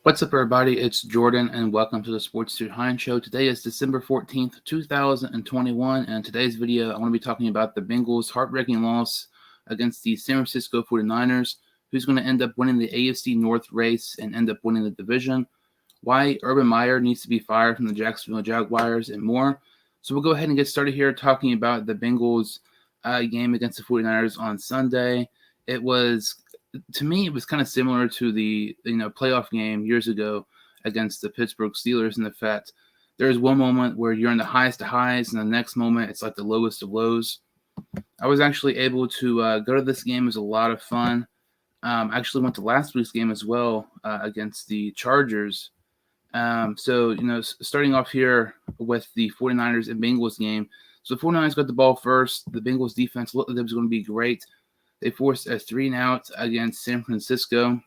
What's up, everybody? It's Jordan, and welcome to the Sports Dude Hine Show. Today is December 14th, 2021, and in today's video, I want to be talking about the Bengals' heartbreaking loss against the San Francisco 49ers, who's going to end up winning the AFC North race and end up winning the division, why Urban Meyer needs to be fired from the Jacksonville Jaguars, and more. So we'll go ahead and get started here talking about the Bengals' game against the 49ers on Sunday. To me, it was kind of similar to the playoff game years ago against the Pittsburgh Steelers in the fact there's one moment where you're in the highest of highs, and the next moment it's like the lowest of lows. I was actually able to go to this game. It was a lot of fun. I actually went to last week's game as well against the Chargers. Starting off here with the 49ers and Bengals game. So the 49ers got the ball first. The Bengals defense looked like it was going to be great. They forced a 3-and-out against San Francisco.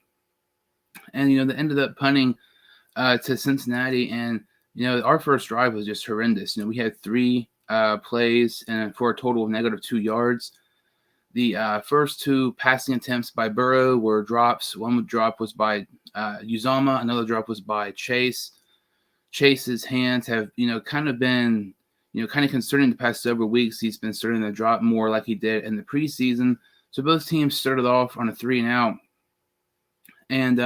And, they ended up punting to Cincinnati. And, our first drive was just horrendous. We had 3 plays and for a total of -2 yards. The first 2 passing attempts by Burrow were drops. One drop was by Uzama. Another drop was by Chase. Chase's hands have, kind of been, kind of concerning the past several weeks. He's been starting to drop more like he did in the preseason. So both teams started off on a 3-and-out. And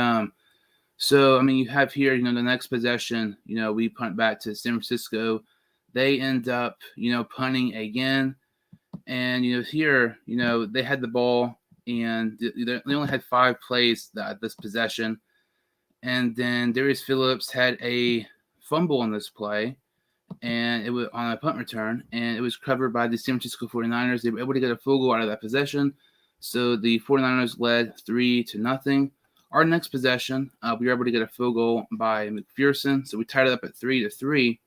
you have here, the next possession, we punt back to San Francisco. They end up, punting again. And, here, they had the ball, and they only had 5 plays this possession. And then Darius Phillips had a fumble on this play, and it was on a punt return, and it was covered by the San Francisco 49ers. They were able to get a field goal out of that possession. So the 49ers led 3-0. Our next possession, we were able to get a field goal by McPherson. So we tied it up at 3-3.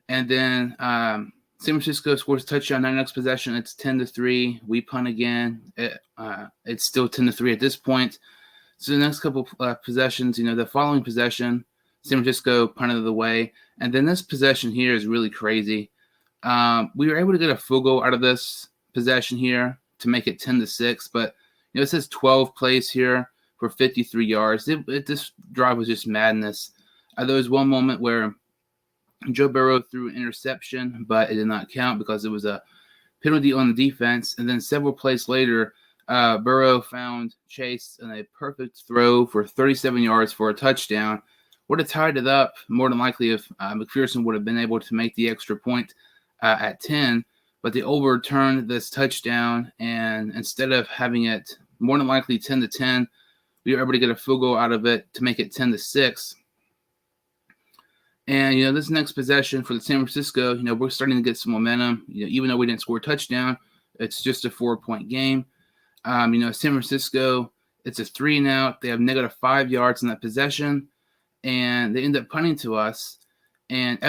And then San Francisco scores a touchdown. Our next possession, it's 10-3. We punt again. It's still 10-3 at this point. So the next couple possessions, the following possession, San Francisco punted it away. And then this possession here is really crazy. We were able to get a field goal out of this possession here to make it 10-6, but it says 12 plays here for 53 yards. This drive was just madness. There was one moment where Joe Burrow threw an interception, but it did not count because it was a penalty on the defense. And then several plays later, Burrow found Chase in a perfect throw for 37 yards for a touchdown. Would have tied it up more than likely if McPherson would have been able to make the extra point at 10. But they overturned this touchdown, and instead of having it more than likely 10-10, we were able to get a field goal out of it to make it 10-6. And, this next possession for the San Francisco, we're starting to get some momentum. Even though we didn't score a touchdown, it's just a 4-point game. San Francisco, it's a 3-and-out. They have -5 yards in that possession, and they end up punting to us. And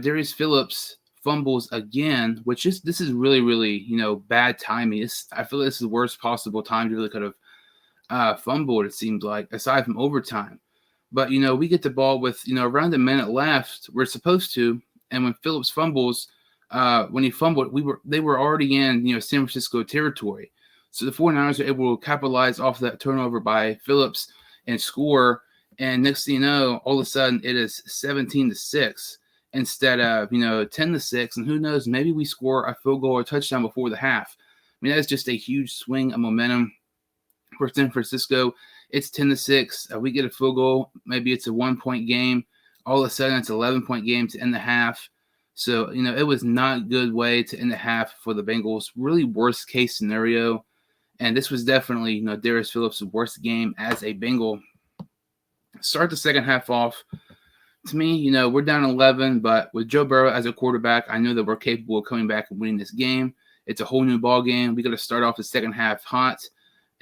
Darius Phillips fumbles again, this is really, really, bad timing. I feel like this is the worst possible time you really could have fumbled, it seems like, aside from overtime. But, we get the ball with, around a minute left. We're supposed to. And when Phillips fumbles, when he fumbled, they were already in, San Francisco territory. So the 49ers are able to capitalize off that turnover by Phillips and score. And next thing you know, all of a sudden it is 17-6. Instead of, 10-6, and who knows, maybe we score a field goal or a touchdown before the half. That is just a huge swing of momentum for San Francisco. It's 10-6. We get a field goal. Maybe it's a 1-point game. All of a sudden, it's an 11-point game to end the half. So, it was not a good way to end the half for the Bengals. Really worst case scenario. And this was definitely, Darius Phillips' worst game as a Bengal. Start the second half off. To me, we're down 11, but with Joe Burrow as a quarterback, I know that we're capable of coming back and winning this game. It's a whole new ball game. We got to start off the second half hot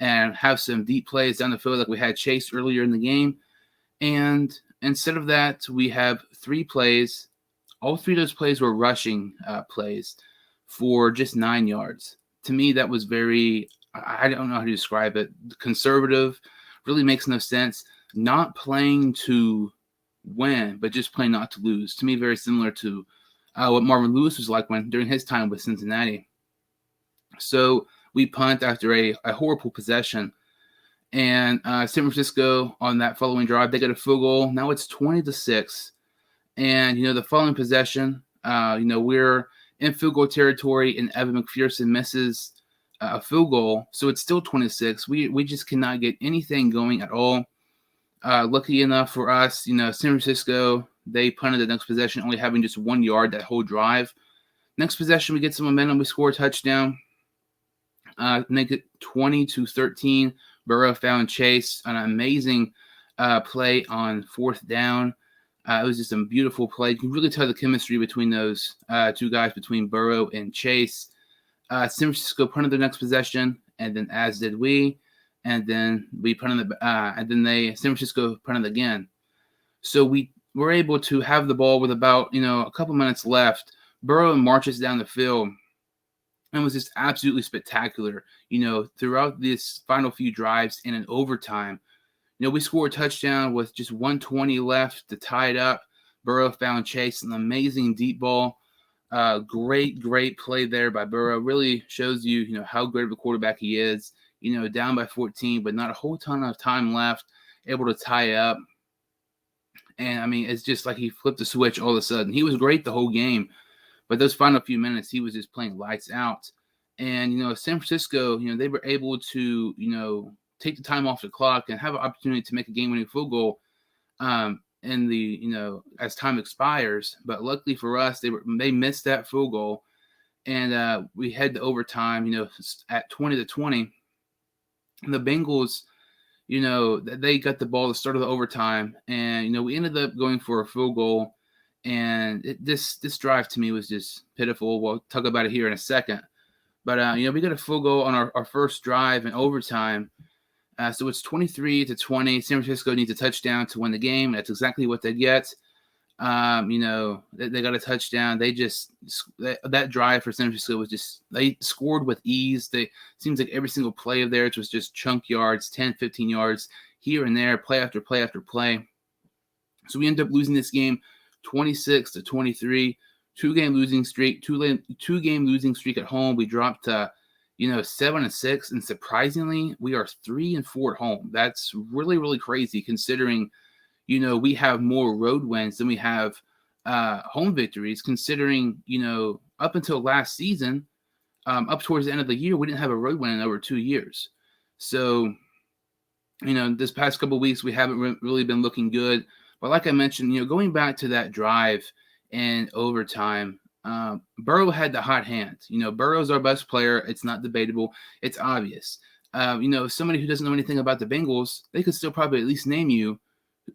and have some deep plays down the field like we had Chase earlier in the game. And instead of that, we have 3 plays. All 3 of those plays were rushing plays for just 9 yards. To me, that was very, I don't know how to describe it, conservative, really makes no sense. Not playing to win, but just playing not to lose. To me, very similar to what Marvin Lewis was like during his time with Cincinnati. So we punt after a horrible possession. And San Francisco on that following drive, they get a field goal. Now it's 20-6. And, the following possession, we're in field goal territory, and Evan McPherson misses a field goal. So it's still 26. We just cannot get anything going at all. Lucky enough for us, San Francisco, they punted the next possession, only having just 1 yard that whole drive. Next possession, we get some momentum. We score a touchdown. Make it 20-13. Burrow found Chase, an amazing play on fourth down. It was just a beautiful play. You can really tell the chemistry between those two guys, between Burrow and Chase. San Francisco punted their next possession, and then as did we. And then we punted San Francisco punted again. So we were able to have the ball with about, a couple minutes left. Burrow marches down the field and was just absolutely spectacular, throughout this final few drives and in overtime. We scored a touchdown with just 1:20 left to tie it up. Burrow found Chase, an amazing deep ball. Great play there by Burrow. Really shows you, how great of a quarterback he is. Down by 14, but not a whole ton of time left, able to tie up. And, it's just like he flipped the switch all of a sudden. He was great the whole game, but those final few minutes, he was just playing lights out. And, San Francisco, they were able to, take the time off the clock and have an opportunity to make a game-winning field goal in the, as time expires. But luckily for us, they missed that field goal. And we head to overtime, at 20-20. The Bengals, they got the ball at the start of the overtime, and we ended up going for a field goal. And this drive to me was just pitiful. We'll talk about it here in a second. But we got a field goal on our first drive in overtime. So it's 23-20. San Francisco needs a touchdown to win the game. That's exactly what they get. They got a touchdown. That drive for San Francisco was just, they scored with ease. Seems like every single play of theirs was just chunk yards, 10, 15 yards here and there, play after play after play. So we end up losing this game 26-23, two-game losing streak at home. We dropped to, 7-6, and surprisingly, we are 3-4 at home. That's really, really crazy considering, we have more road wins than we have home victories, considering, up until last season, up towards the end of the year, we didn't have a road win in over 2 years. So, this past couple of weeks, we haven't really been looking good. But like I mentioned, going back to that drive in overtime, Burrow had the hot hand. Burrow's our best player. It's not debatable. It's obvious. Somebody who doesn't know anything about the Bengals, they could still probably at least name you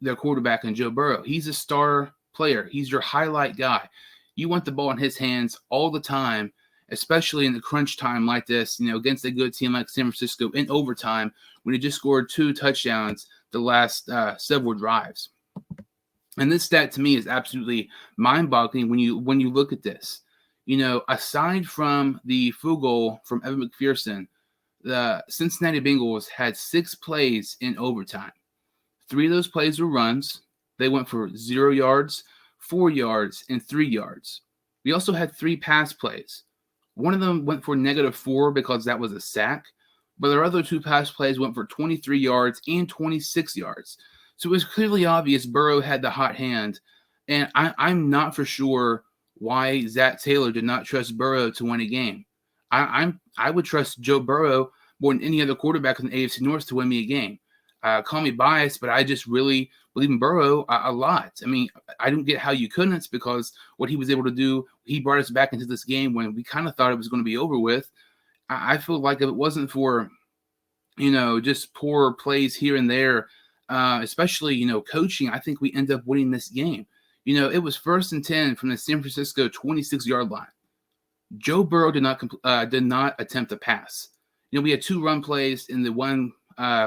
their quarterback and Joe Burrow. He's a star player. He's your highlight guy. You want the ball in his hands all the time, especially in the crunch time like this, against a good team like San Francisco in overtime when he just scored 2 touchdowns the last several drives. And this stat to me is absolutely mind-boggling when you look at this. Aside from the field goal from Evan McPherson, the Cincinnati Bengals had 6 plays in overtime. 3 of those plays were runs. They went for 0 yards, 4 yards, and 3 yards. We also had 3 pass plays. One of them went for -4 because that was a sack, but our other 2 pass plays went for 23 yards and 26 yards. So it was clearly obvious Burrow had the hot hand, and I'm not for sure why Zach Taylor did not trust Burrow to win a game. I would trust Joe Burrow more than any other quarterback in the AFC North to win me a game. Call me biased, but I just really believe in Burrow a lot. I don't get how you couldn't. It's because what he was able to do, he brought us back into this game when we kind of thought it was going to be over with. I feel like if it wasn't for, just poor plays here and there, especially, coaching, I think we end up winning this game. It was 1st and 10 from the San Francisco 26-yard line. Joe Burrow did not attempt to pass. We had 2 run plays. In the one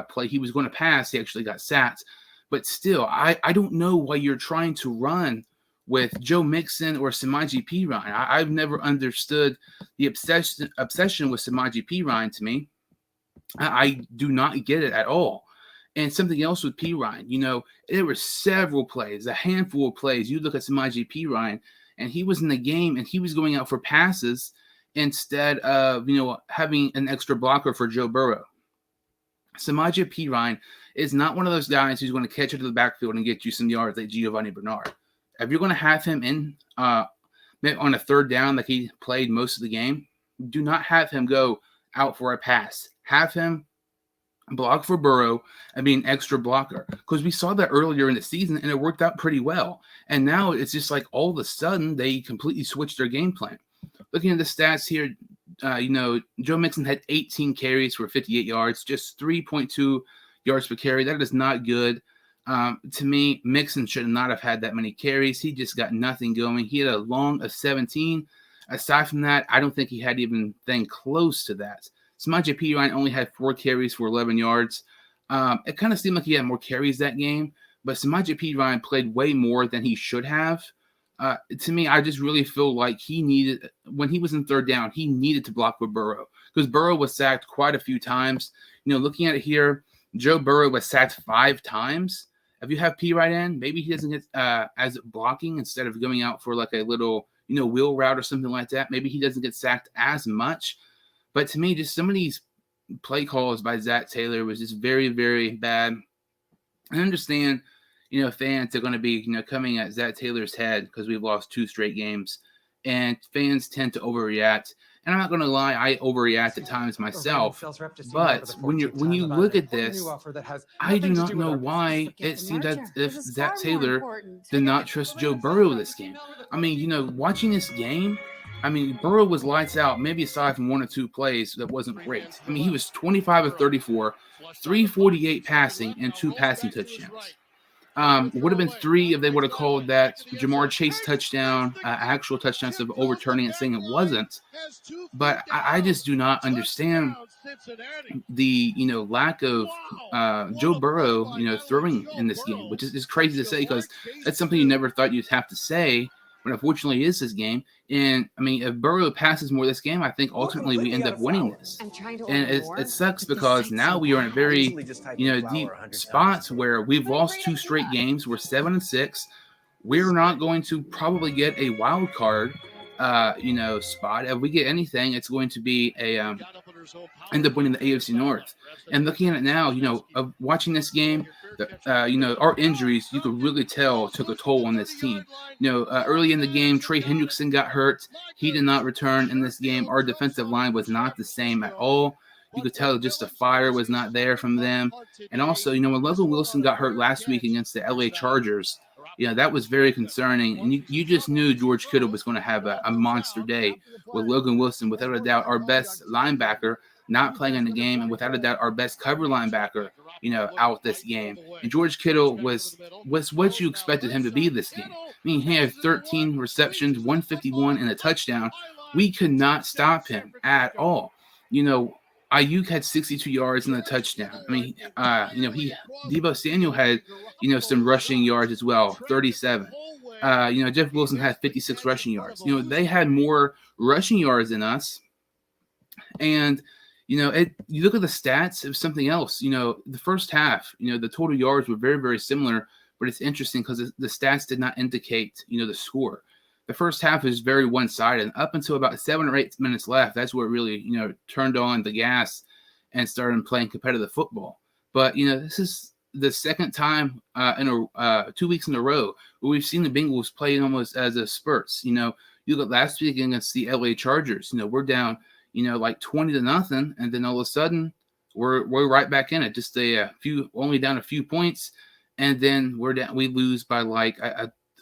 play he was going to pass, he actually got sacked. But still, I don't know why you're trying to run with Joe Mixon or Samaje Perine. I've never understood the obsession with Samaje Perine to me. I do not get it at all. And something else with Perine, there were several plays, a handful of plays. You look at Samaje Perine, and he was in the game, and he was going out for passes instead of, having an extra blocker for Joe Burrow. Samaje Perine is not one of those guys who's going to catch you to the backfield and get you some yards like Giovanni Bernard. If you're going to have him in on a third down like he played most of the game, do not have him go out for a pass. Have him block for Burrow and be an extra blocker, because we saw that earlier in the season and it worked out pretty well. And now it's just like all of a sudden they completely switched their game plan. Looking at the stats here, Joe Mixon had 18 carries for 58 yards, just 3.2 yards per carry. That is not good. To me, Mixon should not have had that many carries. He just got nothing going. He had a long of 17. Aside from that, I don't think he had even anything close to that. Samaje Perine only had 4 carries for 11 yards. It kind of seemed like he had more carries that game, but Samaje Perine played way more than he should have. To me, I just really feel like he needed, when he was in third down, he needed to block with Burrow, because Burrow was sacked quite a few times. Looking at it here, Joe Burrow was sacked 5 times. If you have Perine in, maybe he doesn't get as blocking instead of going out for like a little, wheel route or something like that. Maybe he doesn't get sacked as much. But to me, just some of these play calls by Zach Taylor was just very, very bad. I understand, fans are going to be, coming at Zach Taylor's head because we've lost 2 straight games, and fans tend to overreact. And I'm not going to lie, I overreact at times myself. But when you look at this, I do not know why it seems as if Zach Taylor did not trust Joe Burrow this game. I mean, watching this game, Burrow was lights out, maybe aside from 1 or 2 plays that wasn't great. He was 25 of 34, 348 passing, and 2 passing touchdowns. Would have been 3 if they would have called that Jamar Chase touchdown, actual touchdown, instead of overturning it, saying it wasn't. But I just do not understand the lack of Joe Burrow throwing in this game, which is crazy to say, because that's something you never thought you'd have to say. But unfortunately, it is this game. And, if Burrow passes more this game, I think ultimately we end up winning this. And it sucks because now we are in a very, deep spot where we've lost 2 straight games. We're 7-6. We're not going to probably get a wild card, spot. If we get anything, it's going to be end up winning the AFC North. And looking at it now, of watching this game, our injuries, you could really tell, took a toll on this team. Early in the game, Trey Hendrickson got hurt. He did not return in this game. Our defensive line was not the same at all. You could tell just the fire was not there from them. And also, when Logan Wilson got hurt last week against the LA Chargers, that was very concerning. And you just knew George Kittle was going to have a monster day with Logan Wilson, without a doubt, our best linebacker not playing in the game, and without a doubt, our best cover linebacker, out this game. And George Kittle was what you expected him to be this game. He had 13 receptions, 151, and a touchdown. We could not stop him at all. Ayuk had 62 yards and a touchdown. Deebo Samuel had, some rushing yards as well, 37. Jeff Wilson had 56 rushing yards. They had more rushing yards than us. And, you look at the stats of something else. The first half, the total yards were very, very similar, but it's interesting because the stats did not indicate, the score. The first half is very one-sided. Up until about 7 or 8 minutes left, that's where it really, turned on the gas and started playing competitive football. But, this is the second time in 2 weeks in a row where we've seen the Bengals play almost as a spurts. You look at last week against the LA Chargers. We're down, like 20-0, and then all of a sudden we're right back in it. Just only down a few points, and then we lose by like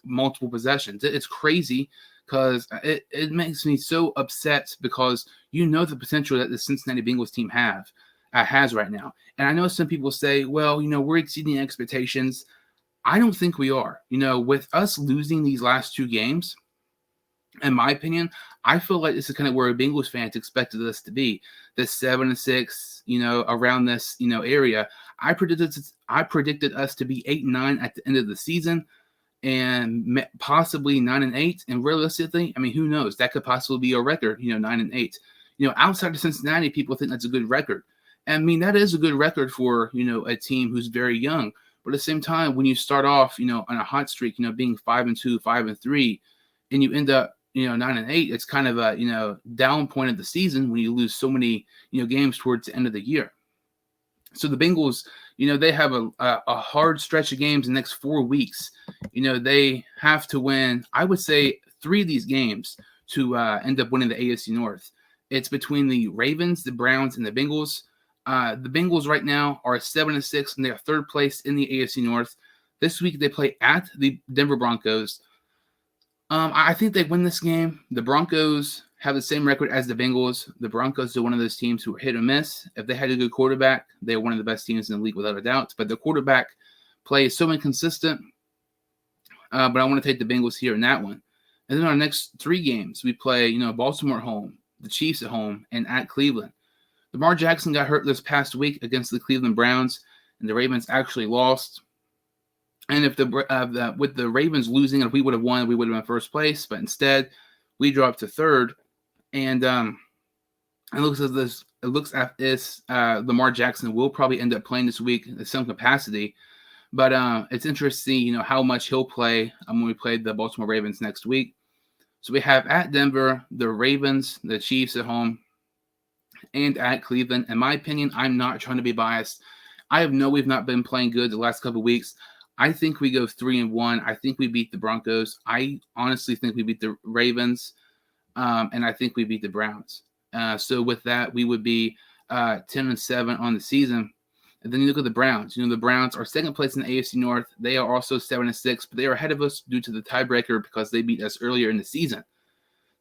multiple possessions. It's crazy because it makes me so upset, because the potential that the Cincinnati Bengals team has right now. And I know some people say, well, we're exceeding expectations. I don't think we are. With us losing these last 2 games, in my opinion, I feel like this is kind of where Bengals fans expected us to be. The 7-6, around this, area. I predicted us to be 8-9 at the end of the season, and possibly 9-8. And realistically, who knows? That could possibly be a record, 9-8. Outside of Cincinnati, people think that's a good record. That is a good record for, a team who's very young. But at the same time, when you start off, on a hot streak, being 5-2, 5-3, and you end up, 9-8, it's kind of a, down point of the season when you lose so many, games towards the end of the year. So the Bengals, they have a hard stretch of games in the next 4 weeks. They have to win, I would say, 3 of these games to end up winning the AFC North. It's between the Ravens, the Browns, and the Bengals. The Bengals right now are 7-6, and they are third place in the AFC North. This week they play at the Denver Broncos. I think they win this game. The Broncos have the same record as the Bengals. The Broncos are one of those teams who are hit or miss. If they had a good quarterback, they're one of the best teams in the league without a doubt. But the quarterback play is so inconsistent. But I want to take the Bengals here in that one. And then our next 3 games, we play, Baltimore at home, the Chiefs at home, and at Cleveland. Lamar Jackson got hurt this past week against the Cleveland Browns, and the Ravens actually lost. And if with the Ravens losing, if we would have won, we would have been in first place. But instead, we dropped to third. And it looks as this Lamar Jackson will probably end up playing this week in some capacity. But it's interesting, how much he'll play when we play the Baltimore Ravens next week. So we have at Denver, the Ravens, the Chiefs at home, and at Cleveland. In my opinion, I'm not trying to be biased. I know we've not been playing good the last couple of weeks. I think we go 3-1. I think we beat the Broncos. I honestly think we beat the Ravens, and I think we beat the Browns. So with that, we would be 10-7 on the season. And then you look at the Browns. The Browns are second place in the AFC North. They are also 7-6, but they are ahead of us due to the tiebreaker because they beat us earlier in the season.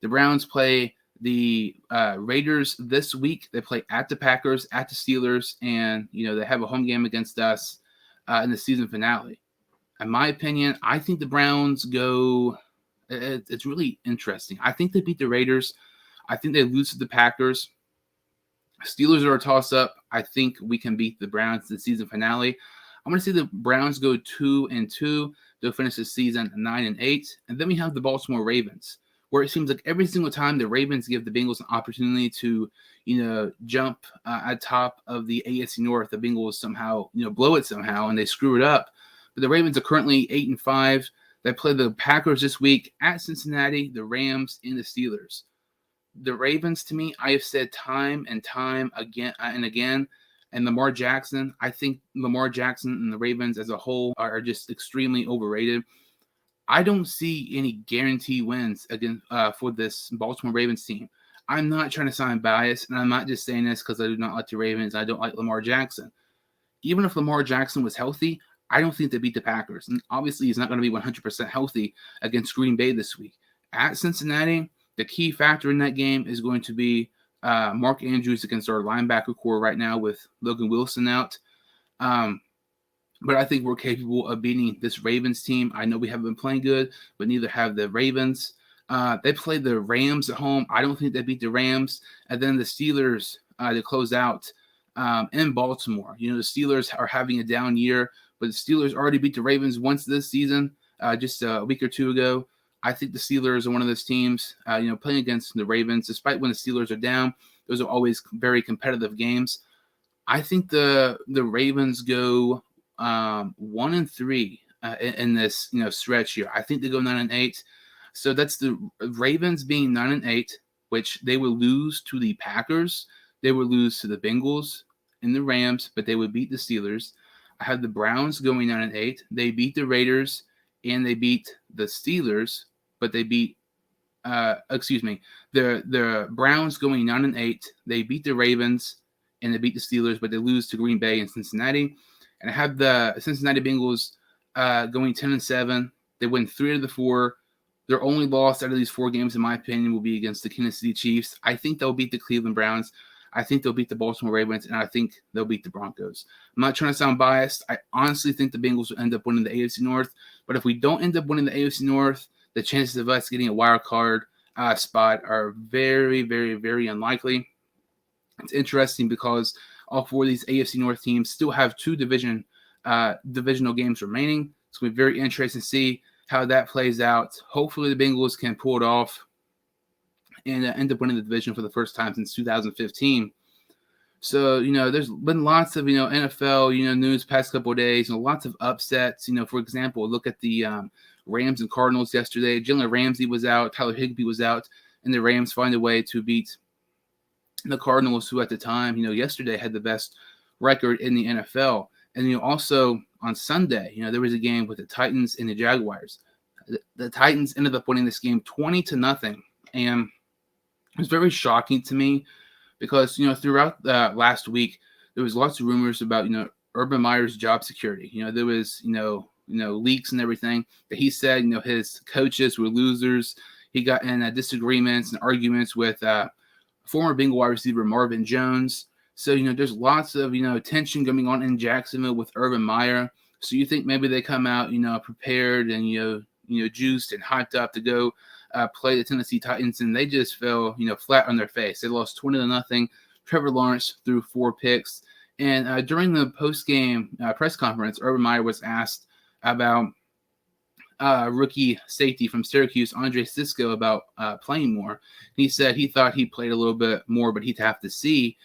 The Browns play the Raiders this week. They play at the Packers, at the Steelers, and they have a home game against us in the season finale. In my opinion, I think the Browns go. It's really interesting. I think they beat the Raiders. I think they lose to the Packers. Steelers are a toss-up. I think we can beat the Browns in the season finale. I'm going to see the Browns go 2-2. They'll finish the season 9-8. And then we have the Baltimore Ravens, where it seems like every single time the Ravens give the Bengals an opportunity to, jump at top of the AFC North, the Bengals somehow, blow it somehow, and they screw it up. But the Ravens are currently 8-5. They play the Packers this week at Cincinnati, the Rams, and the Steelers. The Ravens, to me, I have said time and time again and again, and Lamar Jackson, I think Lamar Jackson and the Ravens as a whole are just extremely overrated. I don't see any guarantee wins against for this Baltimore Ravens team. I'm not trying to sound biased, and I'm not just saying this because I do not like the Ravens. I don't like Lamar Jackson. Even if Lamar Jackson was healthy, I don't think they beat the Packers. And obviously, he's not going to be 100% healthy against Green Bay this week. At Cincinnati, the key factor in that game is going to be Mark Andrews against our linebacker core right now with Logan Wilson out. But I think we're capable of beating this Ravens team. I know we haven't been playing good, but neither have the Ravens. They play the Rams at home. I don't think they beat the Rams. And then the Steelers to close out in Baltimore. The Steelers are having a down year, but the Steelers already beat the Ravens once this season, just a week or two ago. I think the Steelers are one of those teams, playing against the Ravens. Despite when the Steelers are down, those are always very competitive games. I think the Ravens go 1-3 in this stretch here. I think they go 9-8. So that's the Ravens being 9-8, which they will lose to the Packers. They will lose to the Bengals and the Rams, but they would beat the Steelers. I have the Browns going 9-8. They beat the Raiders and they beat the Steelers, but they beat the Browns going 9-8. They beat the Ravens and they beat the Steelers, but they lose to Green Bay and Cincinnati. And I have the Cincinnati Bengals going 10-7. They win 3 of the 4. Their only loss out of these 4 games, in my opinion, will be against the Kansas City Chiefs. I think they'll beat the Cleveland Browns. I think they'll beat the Baltimore Ravens, and I think they'll beat the Broncos. I'm not trying to sound biased. I honestly think the Bengals will end up winning the AFC North. But if we don't end up winning the AFC North, the chances of us getting a wild card spot are very, very, very unlikely. It's interesting because all 4 of these AFC North teams still have 2 divisional games remaining. It's going to be very interesting to see how that plays out. Hopefully the Bengals can pull it off and end up winning the division for the first time since 2015. So, there's been lots of, NFL, news past couple of days, lots of upsets. For example, look at the Rams and Cardinals yesterday. Jalen Ramsey was out, Tyler Higbee was out, and the Rams find a way to beat the Cardinals, who at the time, yesterday had the best record in the NFL. And also on Sunday, there was a game with the Titans and the Jaguars. The Titans ended up winning this game 20-0, and it was very shocking to me because throughout last week there was lots of rumors about Urban Meyer's job security. There was leaks and everything that he said his coaches were losers. He got in disagreements and arguments with former Bengal wide receiver Marvin Jones. So there's lots of tension going on in Jacksonville with Urban Meyer. So you think maybe they come out prepared and juiced and hyped up to go play the Tennessee Titans, and they just fell flat on their face. They lost 20-0. Trevor Lawrence threw 4 picks. And during the post-game press conference, Urban Meyer was asked about rookie safety from Syracuse, Andre Cisco, about playing more. He said he thought he played a little bit more, but he'd have to see.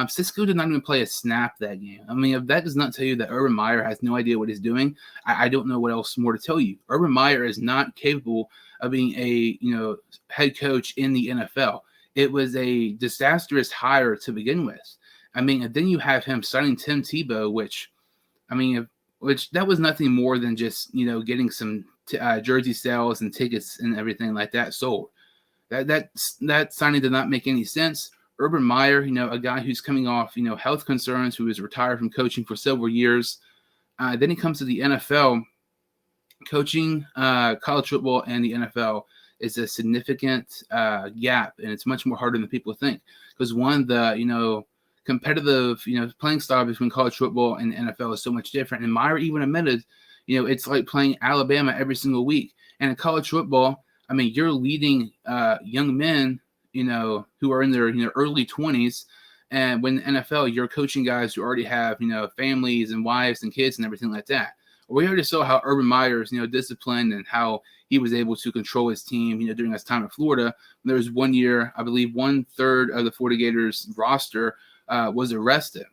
Cisco did not even play a snap that game. I mean, if that does not tell you that Urban Meyer has no idea what he's doing, I don't know what else more to tell you. Urban Meyer is not capable of being a head coach in the NFL. It was a disastrous hire to begin with. I mean, and then you have him signing Tim Tebow, which that was nothing more than just getting some jersey sales and tickets and everything like that sold. That signing did not make any sense. Urban Meyer, a guy who's coming off health concerns, who was retired from coaching for several years, then he comes to the NFL. Coaching college football and the NFL is a significant gap, and it's much more harder than people think. Because one, the competitive playing style between college football and the NFL is so much different. And Meyer even admitted, it's like playing Alabama every single week. And in college football, I mean, you're leading young men, who are in their early 20s, and when the NFL, you're coaching guys who already have families and wives and kids and everything like that. We already saw how Urban Meyer is disciplined, and how he was able to control his team during his time in Florida. There was one year, I believe, 1/3 of the Florida Gators roster was arrested.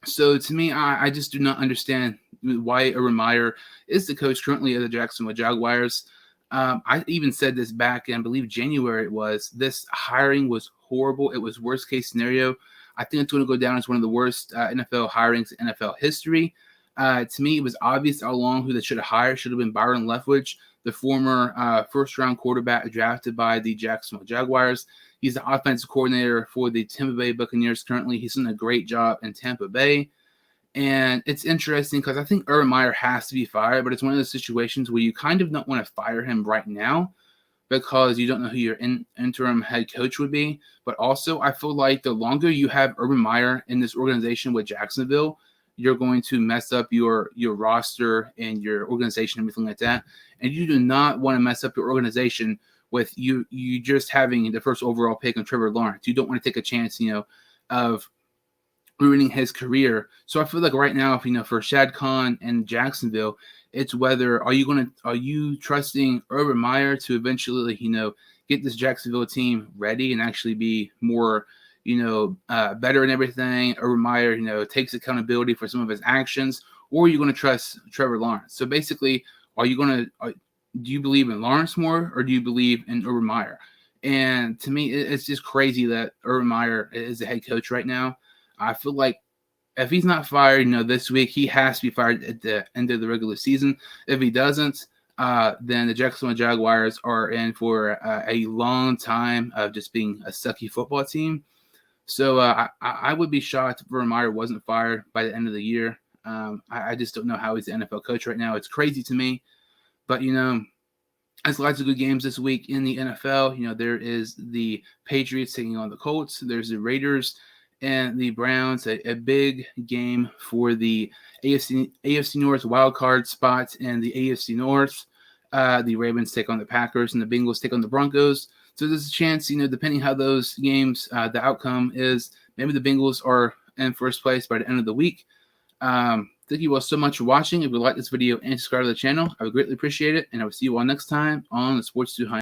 So to me, I just do not understand why Urban Meyer is the coach currently of the Jacksonville Jaguars. I even said this back in, I believe, January. This hiring was horrible. It was worst case scenario. I think it's going to go down as one of the worst NFL hirings in NFL history. To me, it was obvious all along who they should have hired. Should have been Byron Leftwich, the former first-round quarterback drafted by the Jacksonville Jaguars. He's the offensive coordinator for the Tampa Bay Buccaneers currently. He's done a great job in Tampa Bay. And it's interesting because I think Urban Meyer has to be fired, but it's one of those situations where you kind of don't want to fire him right now because you don't know who your interim head coach would be. But also, I feel like the longer you have Urban Meyer in this organization with Jacksonville, you're going to mess up your roster and your organization, everything like that. And you do not want to mess up your organization with you just having the first overall pick on Trevor Lawrence. You don't want to take a chance, of ruining his career. So I feel like right now, for Shad Khan and Jacksonville, it's whether are you trusting Urban Meyer to eventually, get this Jacksonville team ready and actually be more, better and everything. Urban Meyer, takes accountability for some of his actions, or are you going to trust Trevor Lawrence? So basically, do you believe in Lawrence more, or do you believe in Urban Meyer? And to me, it's just crazy that Urban Meyer is the head coach right now. I feel like if he's not fired, this week, he has to be fired at the end of the regular season. If he doesn't, then the Jacksonville Jaguars are in for a long time of just being a sucky football team. So I would be shocked if Urban Meyer wasn't fired by the end of the year. I just don't know how he's the NFL coach right now. It's crazy to me. But, there's lots of good games this week in the NFL. There is the Patriots taking on the Colts. There's the Raiders and the Browns, a big game for the AFC North wild card spot and the AFC North. The Ravens take on the Packers and the Bengals take on the Broncos. So there's a chance, depending how those games, the outcome is, maybe the Bengals are in first place by the end of the week. Thank you all so much for watching. If you like this video and subscribe to the channel, I would greatly appreciate it. And I will see you all next time on the Sports 200.